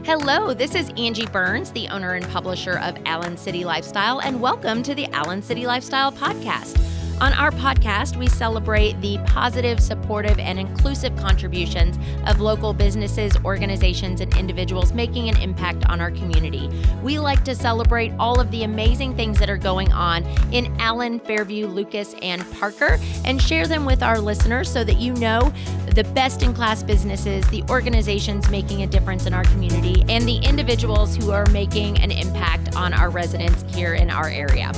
Hello, this is Angie Burns, the owner and publisher of Allen City Lifestyle, and welcome to the Allen City Lifestyle podcast. On our podcast, we celebrate the positive, supportive, and inclusive contributions of local businesses, organizations, and individuals making an impact on our community. We like to celebrate all of the amazing things that are going on in Allen, Fairview, Lucas, and Parker, and share them with our listeners so that you know the best-in-class businesses, the organizations making a difference in our community, and the individuals who are making an impact on our residents here in our area.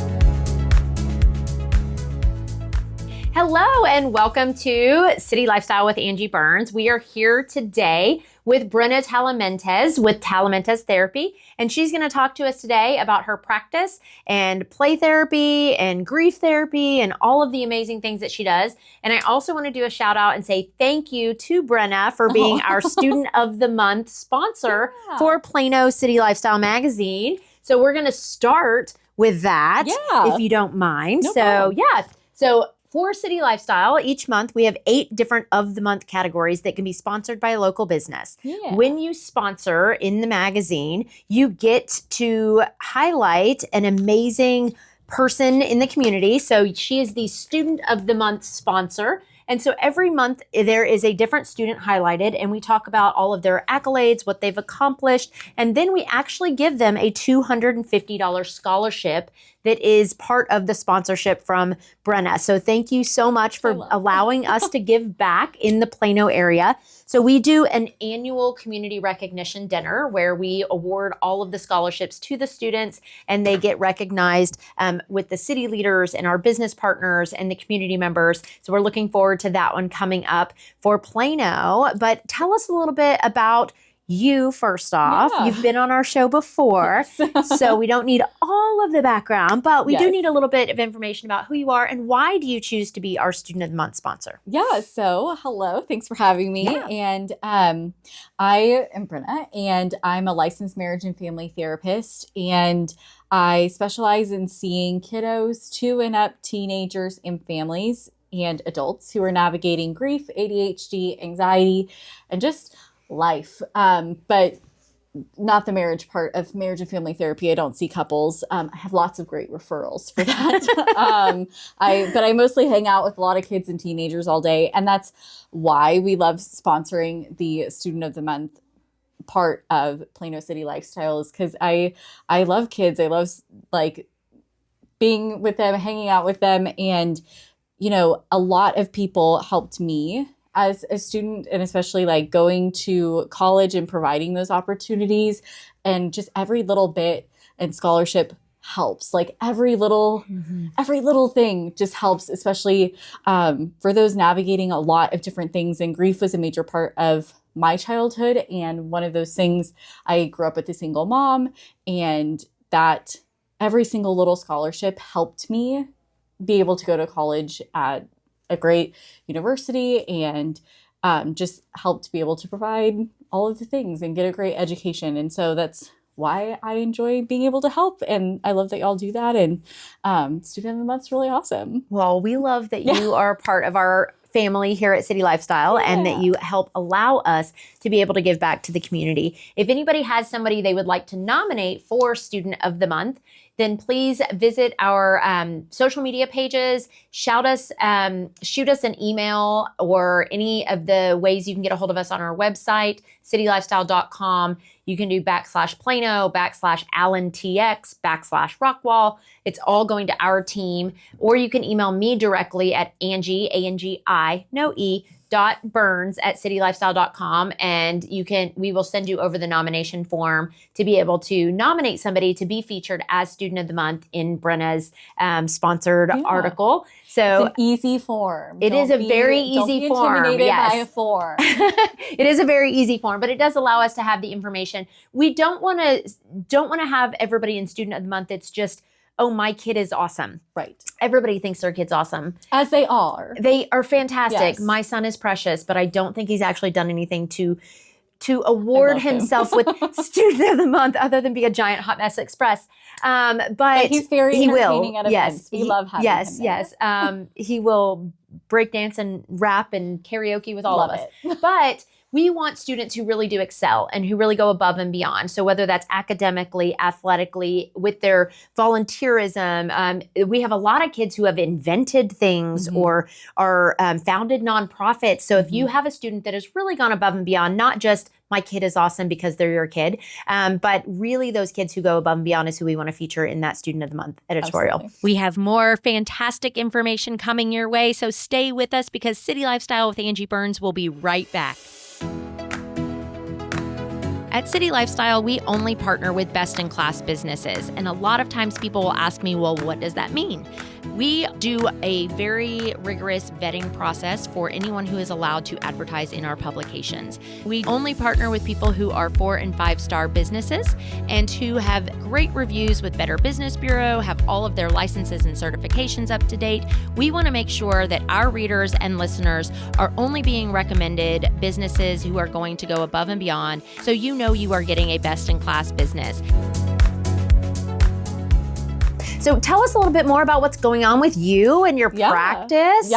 Hello and welcome to City Lifestyle with Angie Burns. We are here today with Bryna Talamantez with Talamantez Therapy, and she's going to talk to us today about her practice and play therapy and grief therapy and all of the amazing things that she does. And I also want to do a shout out and say thank you to Bryna for being our Student of the Month sponsor for Plano City Lifestyle Magazine. So we're going to start with that, if you don't mind. No problem. So for City Lifestyle, each month we have 8 different of the month categories that can be sponsored by a local business. Yeah. When you sponsor in the magazine, you get to highlight an amazing person in the community. So she is the Student of the Month sponsor. And so every month there is a different student highlighted, and we talk about all of their accolades, what they've accomplished, and then we actually give them a $250 scholarship that is part of the sponsorship from Bryna. So thank you so much for allowing us to give back in the Plano area. So we do an annual community recognition dinner where we award all of the scholarships to the students, and they get recognized with the city leaders and our business partners and the community members. So we're looking forward to that one coming up for Plano. But tell us a little bit about you first off. Yeah. You've been on our show before, so we don't need all of the background, but we do need a little bit of information about who you are and why do you choose to be our Student of the Month sponsor? Yeah, so hello, thanks for having me. Yeah. And I am Bryna, and I'm a licensed marriage and family therapist, and I specialize in seeing kiddos to and up, teenagers and families and adults who are navigating grief, ADHD, anxiety, and just life, but not the marriage part of marriage and family therapy. I don't see couples. I have lots of great referrals for that. But I mostly hang out with a lot of kids and teenagers all day, and that's why we love sponsoring the Student of the Month part of Plano City Lifestyle, is because I love kids. I love being with them, hanging out with them, and a lot of people helped me as a student, and especially going to college and providing those opportunities, and just every little bit and scholarship helps. Every little thing just helps, especially for those navigating a lot of different things. And grief was a major part of my childhood. And one of those things, I grew up with a single mom, and that every single little scholarship helped me be able to go to college at a great university, and just helped be able to provide all of the things and get a great education. And so that's why I enjoy being able to help. And I love that y'all do that. And Student of the Month's really awesome. Well, we love that you are part of our family here at City Lifestyle, and that you help allow us to be able to give back to the community. If anybody has somebody they would like to nominate for Student of the Month, then please visit our social media pages, shout us, shoot us an email, or any of the ways you can get a hold of us on our website, citylifestyle.com. You can do /Plano, /AllenTX, /Rockwall. It's all going to our team. Or you can email me directly at Angi, A-N-G-I, no E, .burns@citylifestyle.com, and we will send you over the nomination form to be able to nominate somebody to be featured as Student of the Month in Bryna's sponsored article. So it's an easy form. It is a very easy form. Don't be intimidated by a form. It is a very easy form, but it does allow us to have the information. We don't want to have everybody in Student of the Month. It's just, oh, my kid is awesome. Right. Everybody thinks their kid's awesome. As they are. They are fantastic. Yes. My son is precious, but I don't think he's actually done anything to award himself with Student of the Month other than be a giant hot mess express. But he's very entertaining at events. We love having him there. He will break dance and rap and karaoke with all of us. But we want students who really do excel and who really go above and beyond. So whether that's academically, athletically, with their volunteerism, we have a lot of kids who have invented things or are founded nonprofits. So if you have a student that has really gone above and beyond, not just my kid is awesome because they're your kid, but really those kids who go above and beyond is who we want to feature in that Student of the Month editorial. Absolutely. We have more fantastic information coming your way, so stay with us because City Lifestyle with Angi Burns will be right back. At City Lifestyle, we only partner with best-in-class businesses. And a lot of times people will ask me, well, what does that mean? We do a very rigorous vetting process for anyone who is allowed to advertise in our publications. We only partner with people who are 4- and 5-star businesses and who have great reviews with Better Business Bureau, have all of their licenses and certifications up to date. We want to make sure that our readers and listeners are only being recommended businesses who are going to go above and beyond, so you know you are getting a best-in-class business. So tell us a little bit more about what's going on with you and your practice.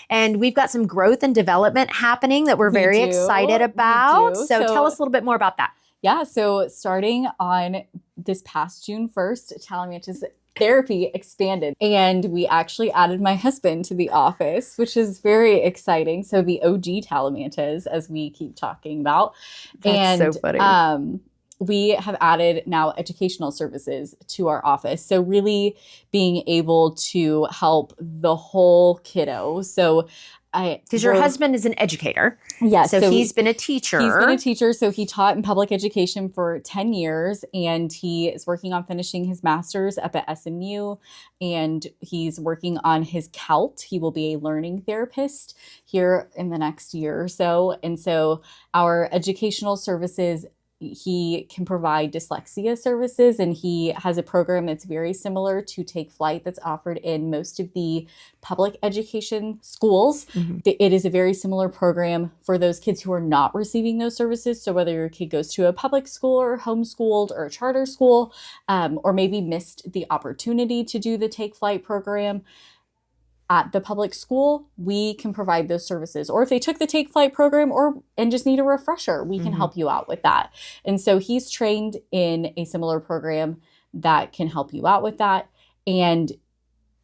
And we've got some growth and development happening that we're very excited about. So tell us a little bit more about that. Yeah, so starting on this past June 1st, Talamantez therapy expanded, and we actually added my husband to the office, which is very exciting. So the OG Talamantez, as we keep talking about. That's so funny. We have added now educational services to our office. So really being able to help the whole kiddo. So because your husband is an educator. Yes. So he's been a teacher. He's been a teacher. So he taught in public education for 10 years, and he is working on finishing his master's up at SMU, and he's working on his CALT. He will be a learning therapist here in the next year or so. And so our educational services, he can provide dyslexia services, and he has a program that's very similar to Take Flight that's offered in most of the public education schools. It is a very similar program for those kids who are not receiving those services. So whether your kid goes to a public school or homeschooled or a charter school, or maybe missed the opportunity to do the Take Flight program at the public school, we can provide those services. Or if they took the Take Flight program and just need a refresher, we can help you out with that. And so he's trained in a similar program that can help you out with that. And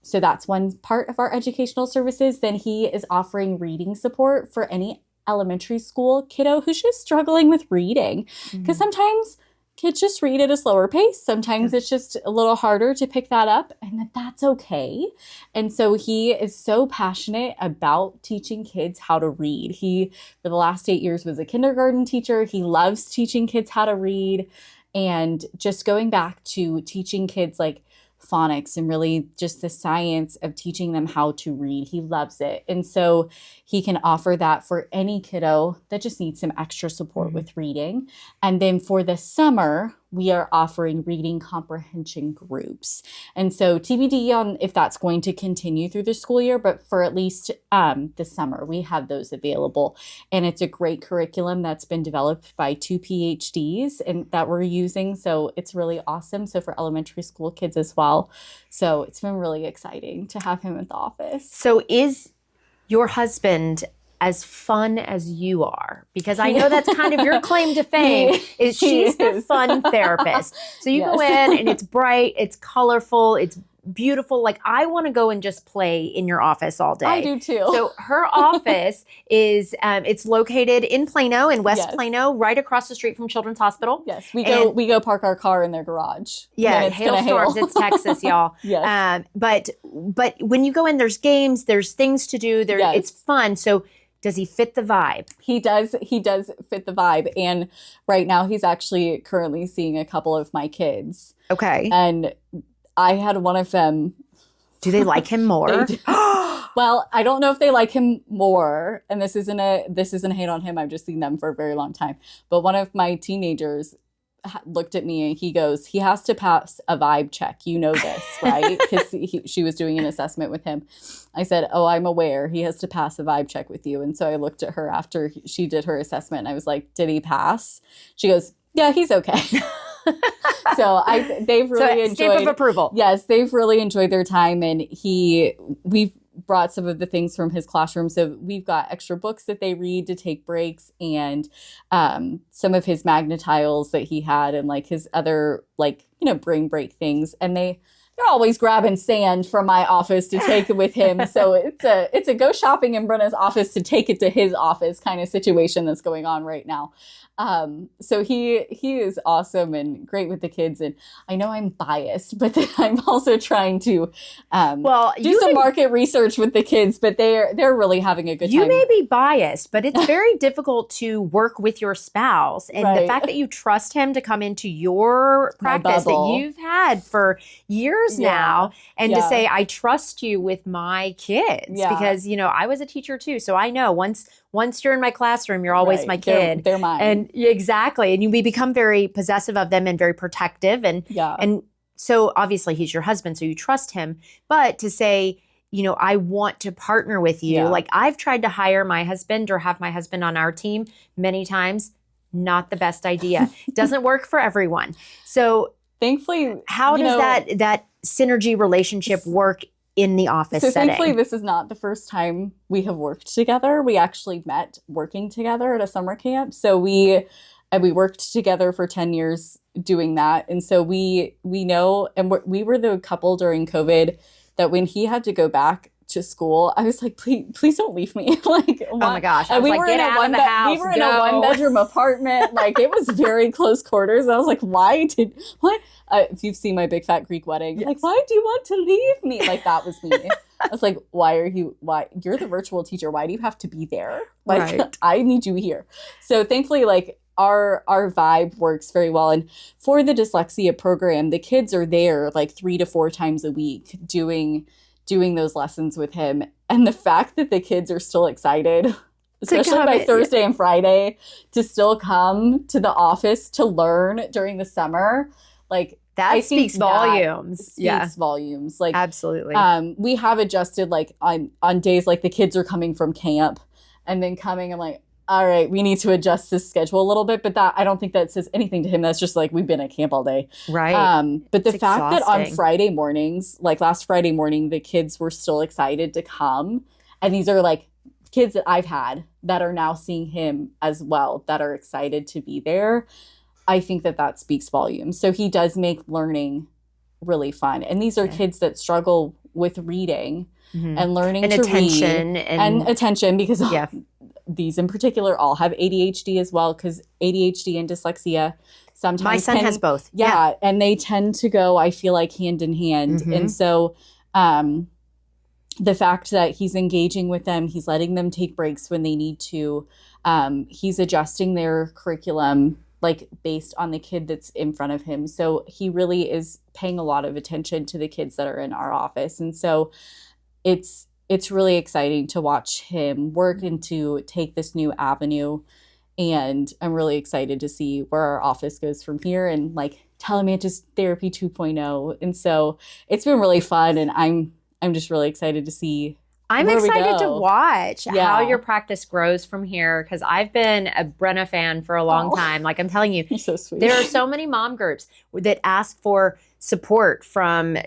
so that's one part of our educational services. Then he is offering reading support for any elementary school kiddo who's just struggling with reading. Because sometimes kids just read at a slower pace. Sometimes it's just a little harder to pick that up, and that's okay. And so he is so passionate about teaching kids how to read. He, for the last 8 years, was a kindergarten teacher. He loves teaching kids how to read, and just going back to teaching kids like phonics and really just the science of teaching them how to read. He loves it. And so he can offer that for any kiddo that just needs some extra support with reading. And then for the summer, we are offering reading comprehension groups. And so TBD on if that's going to continue through the school year, but for at least the summer, we have those available. And it's a great curriculum that's been developed by 2 PhDs and that we're using. So it's really awesome. So for elementary school kids as well. So it's been really exciting to have him at the office. So is your husband as fun as you are? Because I know that's kind of your claim to fame, is she's the fun therapist. So you go in and it's bright, it's colorful, it's beautiful. Like, I want to go and just play in your office all day. I do too. So her office is, it's located in Plano, in West Plano, right across the street from Children's Hospital. Yes, we go park our car in their garage. Yeah, hailstorms, it's Texas, y'all. Yes. But when you go in, there's games, there's things to do, it's fun. So does he fit the vibe? He does fit the vibe. And right now he's actually currently seeing a couple of my kids. Okay. And I had one of them. Do they like him more? Well, I don't know if they like him more. And this isn't a hate on him. I've just seen them for a very long time. But one of my teenagers looked at me and he goes, he has to pass a vibe check. You know this, right? Because she was doing an assessment with him. I said, oh, I'm aware. He has to pass a vibe check with you. And so I looked at her after she did her assessment and I was like, did he pass? She goes, yeah, he's okay. So they've really enjoyed. Stamp of approval. Yes, they've really enjoyed their time, and brought some of the things from his classroom. So we've got extra books that they read to take breaks, and some of his Magnetiles that he had, and like his other like, brain break things. And they're always grabbing sand from my office to take it with him. So it's a go shopping in Bryna's office to take it to his office kind of situation that's going on right now. So he is awesome and great with the kids. And I know I'm biased, but I'm also trying to do some market research with the kids, but they're really having a good time. You may be biased, but it's very difficult to work with your spouse. And the fact that you trust him to come into your practice that you've had for years now, and to say, I trust you with my kids, because, I was a teacher too. So I know once you're in my classroom, you're always my kid. They're mine. And exactly. And we become very possessive of them and very protective. And so obviously he's your husband, so you trust him. But to say, I want to partner with you. Like I've tried to hire my husband or have my husband on our team many times. Not the best idea. Doesn't work for everyone. So thankfully, how does that synergy relationship work in the office setting? Thankfully, this is not the first time we have worked together. We actually met working together at a summer camp. So we worked together for 10 years doing that. And so we know, and we were the couple during COVID that when he had to go back to school, I was like, please don't leave me. Like, oh my gosh. And we were in a one-bedroom apartment. Like, it was very close quarters. I was like, what? If you've seen my big fat Greek wedding, like, why do you want to leave me? Like, that was me. I was like, why you're the virtual teacher. Why do you have to be there? Like, I need you here. So thankfully, like, our vibe works very well. And for the dyslexia program, the kids are there like 3 to 4 times a week doing those lessons with him. And the fact that the kids are still excited, especially by Thursday and Friday, to still come to the office to learn during the summer, like that speaks volumes. Speaks volumes. Like absolutely. We have adjusted like on days like the kids are coming from camp and then coming, I'm like, all right, we need to adjust this schedule a little bit, but that I don't think that says anything to him. That's just like, we've been at camp all day. Right. But the fact that on Friday mornings, like last Friday morning, the kids were still excited to come. And these are like kids that I've had that are now seeing him as well, that are excited to be there. I think that speaks volumes. So he does make learning really fun. And these are kids that struggle with reading and learning and to attention read. And attention, because these in particular all have ADHD as well, because ADHD and dyslexia sometimes my son has both. Yeah, and they tend to go, I feel like, hand in hand. And so the fact that he's engaging with them, he's letting them take breaks when they need to, he's adjusting their curriculum like based on the kid that's in front of him. So he really is paying a lot of attention to the kids that are in our office. And so it's really exciting to watch him work and to take this new avenue. And I'm really excited to see where our office goes from here, and like Talamantez Therapy 2.0. And so it's been really fun, and I'm just really excited to see. I'm excited to watch how your practice grows from here, because I've been a Bryna fan for a long time. Like I'm telling you, you're so sweet. There are so many mom groups that ask for support from,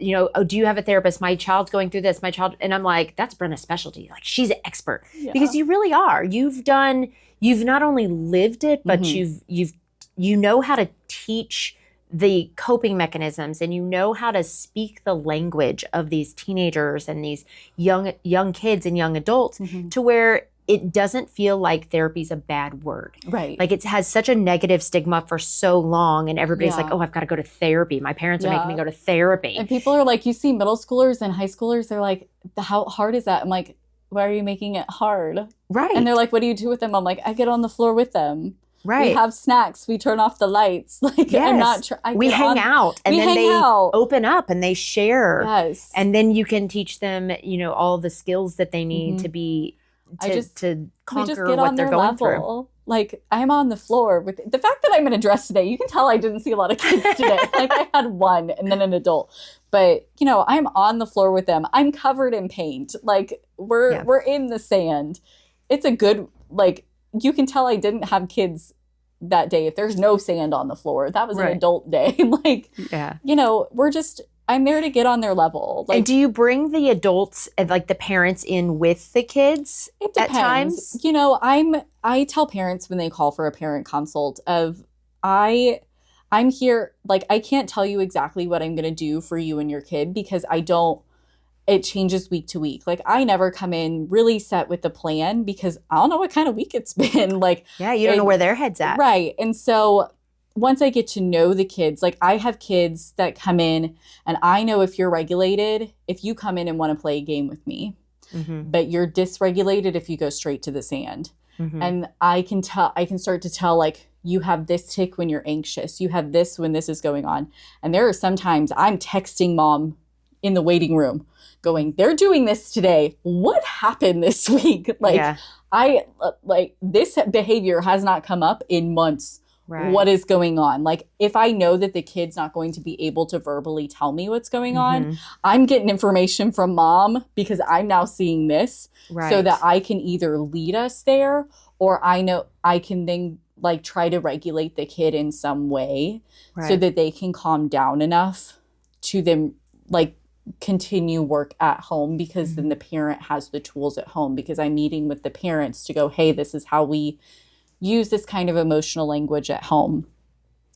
oh, do you have a therapist? My child's going through this. And I'm like, that's Bryna's specialty. Like she's an expert because you really are. You've not only lived it, but you know how to teach the coping mechanisms, and you know how to speak the language of these teenagers and these young kids and young adults to where it doesn't feel like therapy's a bad word. Right. Like it has such a negative stigma for so long, and everybody's like, oh, I've got to go to therapy. My parents are making me go to therapy. And people are like, you see middle schoolers and high schoolers, they're like, how hard is that? I'm like, why are you making it hard? Right. And they're like, what do you do with them? I'm like, I get on the floor with them. Right. We have snacks. We turn off the lights. Like I'm not. We hang out, and then they open up and they share. Yes. And then you can teach them, all the skills that they need to be to conquer what they're going through. Like I'm on the floor with the fact that I'm in a dress today. You can tell I didn't see a lot of kids today. Like I had one and then an adult, but I'm on the floor with them. I'm covered in paint. Like we're in the sand. It's a good, like, you can tell I didn't have kids that day if there's no sand on the floor. That was an adult day. Like, we're just, I'm there to get on their level. Like, and do you bring the adults, like the parents, in with the kids it at depends. times? You know, I tell parents when they call for a parent consult of I'm here, like, I can't tell you exactly what I'm going to do for you and your kid because it changes week to week. Like, I never come in really set with the plan because I don't know what kind of week it's been. Like, Yeah, you don't know where their head's at. Right. And so once I get to know the kids, like, I have kids that come in and I know if you're regulated, if you come in and want to play a game with me, but you're dysregulated if you go straight to the sand. And I can start to tell, like, you have this tick when you're anxious. You have this when this is going on. And there are sometimes I'm texting mom in the waiting room going, they're doing this today. What happened this week? Like, this behavior has not come up in months. Right. What is going on? Like, if I know that the kid's not going to be able to verbally tell me what's going on, I'm getting information from mom because I'm now seeing this so that I can either lead us there or I know I can then, like, try to regulate the kid in some way so that they can calm down enough to then, like, continue work at home because then the parent has the tools at home because I'm meeting with the parents to go, hey, this is how we use this kind of emotional language at home.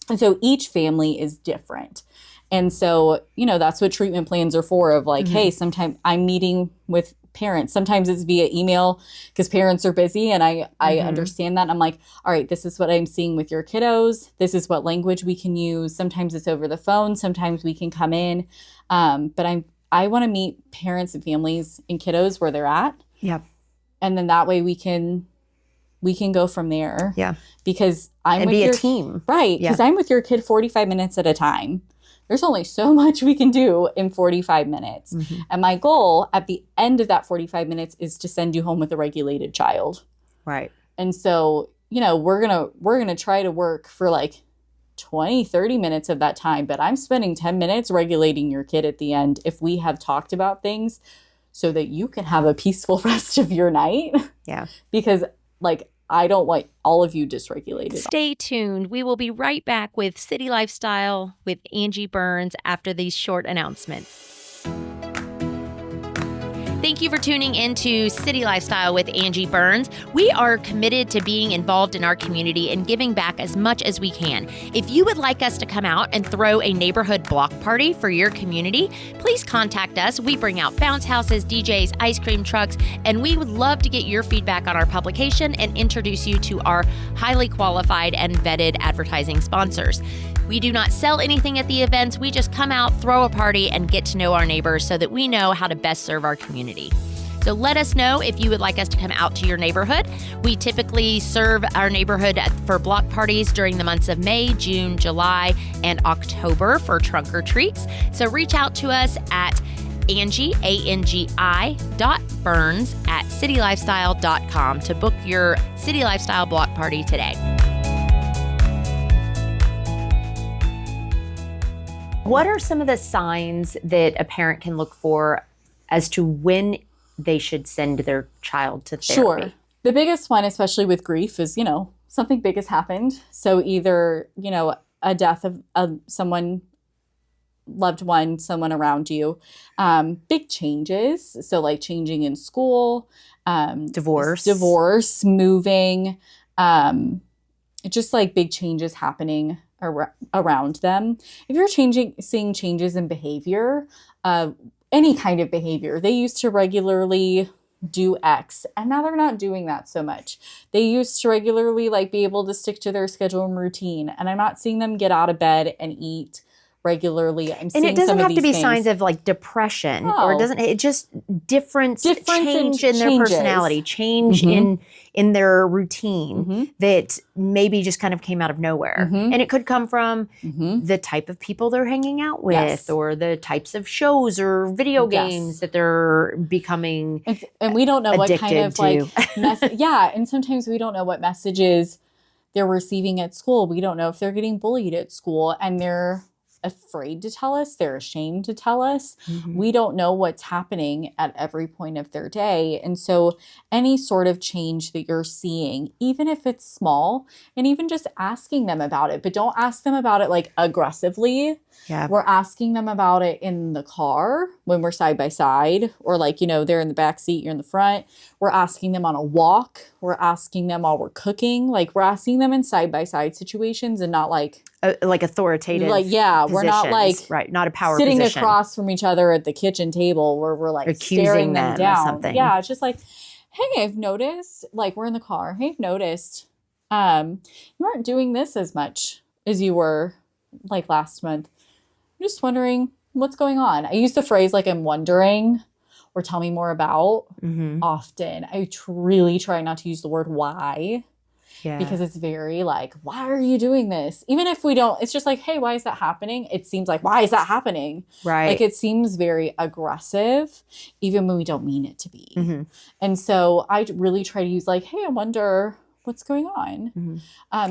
And so each family is different. And so, you know, that's what treatment plans are for, of like, hey, sometimes I'm meeting with parents. Sometimes it's via email because parents are busy and I understand that. I'm like, all right, this is what I'm seeing with your kiddos. This is what language we can use. Sometimes it's over the phone. Sometimes we can come in. But I want to meet parents and families and kiddos where they're at. Yeah. And then that way we can go from there. Yeah. Because I'm with your team. Right. Because I'm with your kid 45 minutes at a time. There's only so much we can do in 45 minutes. And my goal at the end of that 45 minutes is to send you home with a regulated child. Right. And so, you know, we're going to try to work for like 20, 30 minutes of that time, but I'm spending 10 minutes regulating your kid at the end if we have talked about things so that you can have a peaceful rest of your night. Yeah. Because, like, I don't want all of you dysregulated. Stay tuned. We will be right back with City Lifestyle with Angi Burns after these short announcements. Thank you for tuning into City Lifestyle with Angi Burns. We are committed to being involved in our community and giving back as much as we can. If you would like us to come out and throw a neighborhood block party for your community, please contact us. We bring out bounce houses, DJs, ice cream trucks, and we would love to get your feedback on our publication and introduce you to our highly qualified and vetted advertising sponsors. We do not sell anything at the events. We just come out, throw a party, and get to know our neighbors so that we know how to best serve our community. So let us know if you would like us to come out to your neighborhood. We typically serve our neighborhood for block parties during the months of May, June, July, and October for trunk or treats. So reach out to us at Angi, ANGI.Burns at citylifestyle.com to book your City Lifestyle block party today. What are some of the signs that a parent can look for as to when they should send their child to therapy? Sure. The biggest one, especially with grief, is, you know, something big has happened. So either, you know, a death of someone, loved one, someone around you, big changes. So like changing in school, divorce, moving, just like big changes happening around them. If you're seeing changes in behavior, any kind of behavior, they used to regularly do X and now they're not doing that so much. They used to regularly like be able to stick to their schedule and routine, and I'm not seeing them get out of bed and eat regularly. And it doesn't have to be signs of like depression, or it just change in their personality, change in their routine that maybe just kind of came out of nowhere. And it could come from the type of people they're hanging out with, or the types of shows or video games that they're becoming and we don't know what kind of to. And sometimes we don't know what messages they're receiving at school. We don't know if they're getting bullied at school and they're afraid to tell us. They're ashamed to tell us. Mhm. We don't know what's happening at every point of their day. And so any sort of change that you're seeing, even if it's small, and even just asking them about it, but don't ask them about it like aggressively. Yeah. We're asking them about it in the car when we're side by side, or like, they're in the back seat, you're in the front. We're asking them on a walk. We're asking them while we're cooking. Like, we're asking them in side by side situations and not like authoritative. Like, yeah, we're not like right, not a power sitting position. across from each other at the kitchen table where we're like Accusing staring them them down. of something. Yeah, it's just like, hey, I've noticed, like, we're in the car. Hey, I've noticed you aren't doing this as much as you were like last month. I'm just wondering what's going on. I use the phrase like I'm wondering or tell me more about often. I really try not to use the word why. Yeah. Because it's very like, why are you doing this? Even if we don't, it's just like, hey, why is that happening? It seems like, why is that happening? Right. Like, it seems very aggressive, even when we don't mean it to be. Mm-hmm. And so I really try to use like, hey, I wonder what's going on.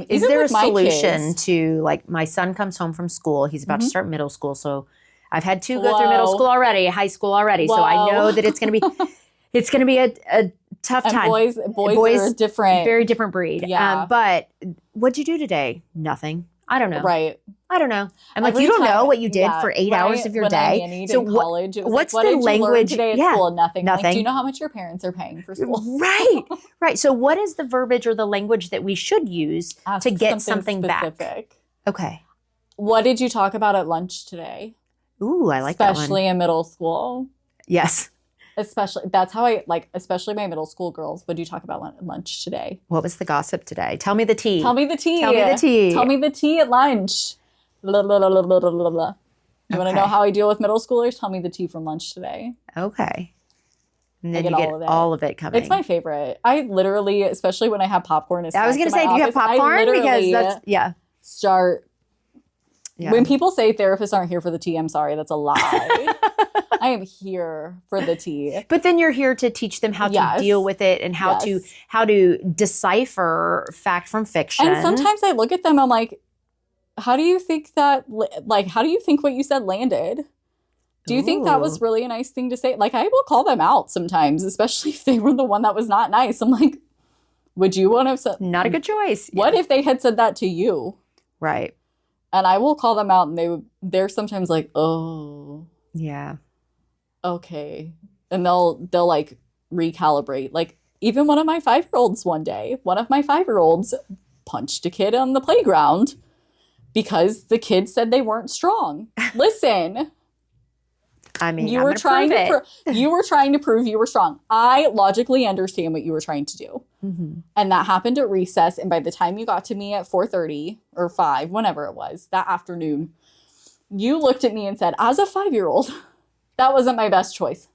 Is even there a with my solution kids- to, like, my son comes home from school. He's about to start middle school. So I've had two go Whoa. through middle school already, high school already. So I Whoa. know that it's going to be a tough And time. boys are different. Very different breed. Yeah. But what'd you do today? Nothing. I don't know. Right. I don't know. I'm like, Every you don't time- know what you did yeah, for 8 when hours of your when I day. nannied So in college, it was what's like, what the did you learn language today at yeah, school? Nothing. I'm like, nothing. do you know how much your parents are paying for school? Right. Right. So what is the verbiage or the language that we should use Ask to get something back? specific. Okay. What did you talk about at lunch today? Ooh, I like that one. Especially in middle school. Yes. Especially, that's how I like, especially my middle school girls. What do you talk about at lunch today? What was the gossip today? Tell me the tea. Tell me the tea. Tell me the tea. Tell me the tea at lunch. Blah, blah, blah, blah, blah, blah, blah. You want to know Okay. how I deal with middle schoolers? Tell me the tea from lunch today. Okay. And then get you get all of it. all of it coming. It's my favorite. I literally, especially when I have popcorn. I was going to say, do you have popcorn? Because that's, yeah. Start. Yeah. When people say therapists aren't here for the tea, I'm sorry. That's a lie. I am here for the tea. But then you're here to teach them how Yes. to deal with it and how to decipher fact from fiction. And sometimes I look at them, I'm like, how do you think that, like, how do you think what you said landed? Do you think that was Ooh. really a nice thing to say? Like, I will call them out sometimes, especially if they were the one that was not nice. I'm like, would you want to have said, Not a good choice. what if they had said that to you? Right. And I will call them out and they're sometimes like, oh, Yeah. okay. And they'll like recalibrate. Like, even one of my 5-year-olds one day, one of my 5-year-olds punched a kid on the playground because the kid said they weren't strong. Listen, I mean, you I'm were gonna trying prove to you were trying to prove you were strong. I logically understand what you were trying to do. Mhm. And that happened at recess. And by the time you got to me at 4:30 or 5, whenever it was, that afternoon, you looked at me and said, as a 5-year-old, that wasn't my best choice.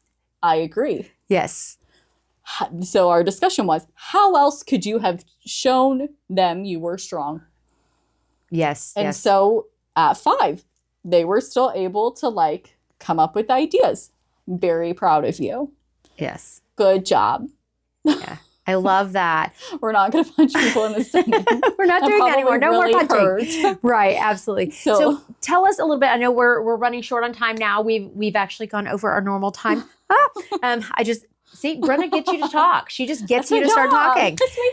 I agree. Yes. So our discussion was, how else could you have shown them you were strong? Yes. And yes. so at 5, they were still able to like come up with ideas. Very proud of you. Yes. Good job. Yeah. I love that. We're not going to punch people in the stomach. We're not That doing that anymore. No probably more really punching. hurt. Right. Absolutely. So- So tell us a little bit. I know we're running short on time now. We've actually gone over our normal time. I just see Bryna gets you to talk. She just gets you to start talking. That's my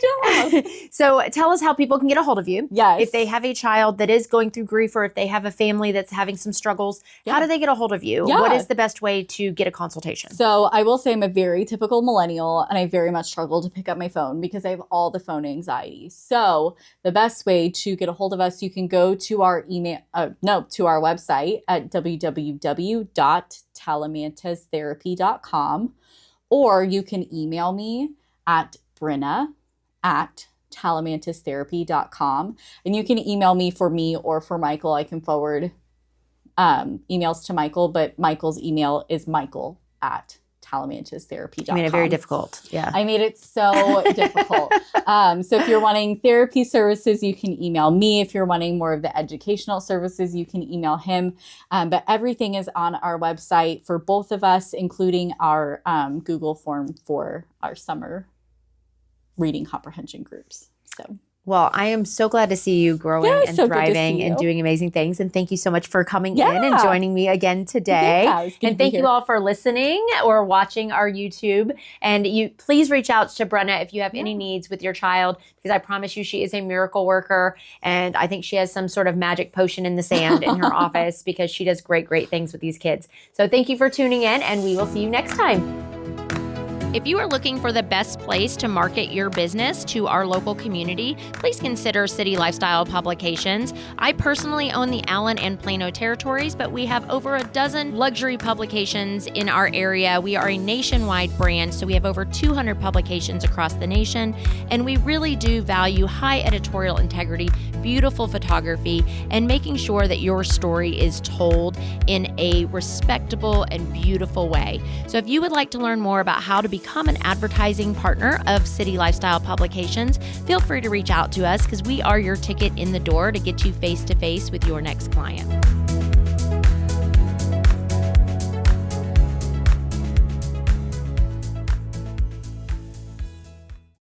job. So tell us how people can get a hold of you. Yes. If they have a child that is going through grief or if they have a family that's having some struggles, Yeah. how do they get a hold of you? Yeah. What is the best way to get a consultation? So I will say I'm a very typical millennial and I very much struggle to pick up my phone because I have all the phone anxiety. So the best way to get a hold of us, you can go to our to our website at www.talamanteztherapy.com, or you can email me at Bryna@talamanteztherapy.com. And you can email me for me or for Michael. I can forward emails to Michael, but Michael's email is michael@talamanteztherapy.com. I mean, very difficult. Yeah. I made it so difficult. So if you're wanting therapy services, you can email me. If you're wanting more of the educational services, you can email him. But everything is on our website for both of us, including our Google form for our summer reading comprehension groups. So Well, I am so glad to see you growing Yeah, and so good to thriving see and you. doing amazing things. And thank you so much for coming in and Yeah. joining me again today. Yeah, it's good to And be thank you here. all for listening or watching our YouTube. And you please reach out to Bryna if you have any needs with your child, because I promise you she is a miracle worker. And I think she has some sort of magic potion in the sand in her office, because she does great, great things with these kids. So thank you for tuning in, and we will see you next time. If you are looking for the best place to market your business to our local community, please consider City Lifestyle Publications. I personally own the Allen and Plano territories, but we have over a dozen luxury publications in our area. We are a nationwide brand, so we have over 200 publications across the nation, and we really do value high editorial integrity, beautiful photography, and making sure that your story is told in a respectable and beautiful way. So if you would like to learn more about how to become an advertising partner of City Lifestyle Publications, feel free to reach out to us, because we are your ticket in the door to get you face to face with your next client.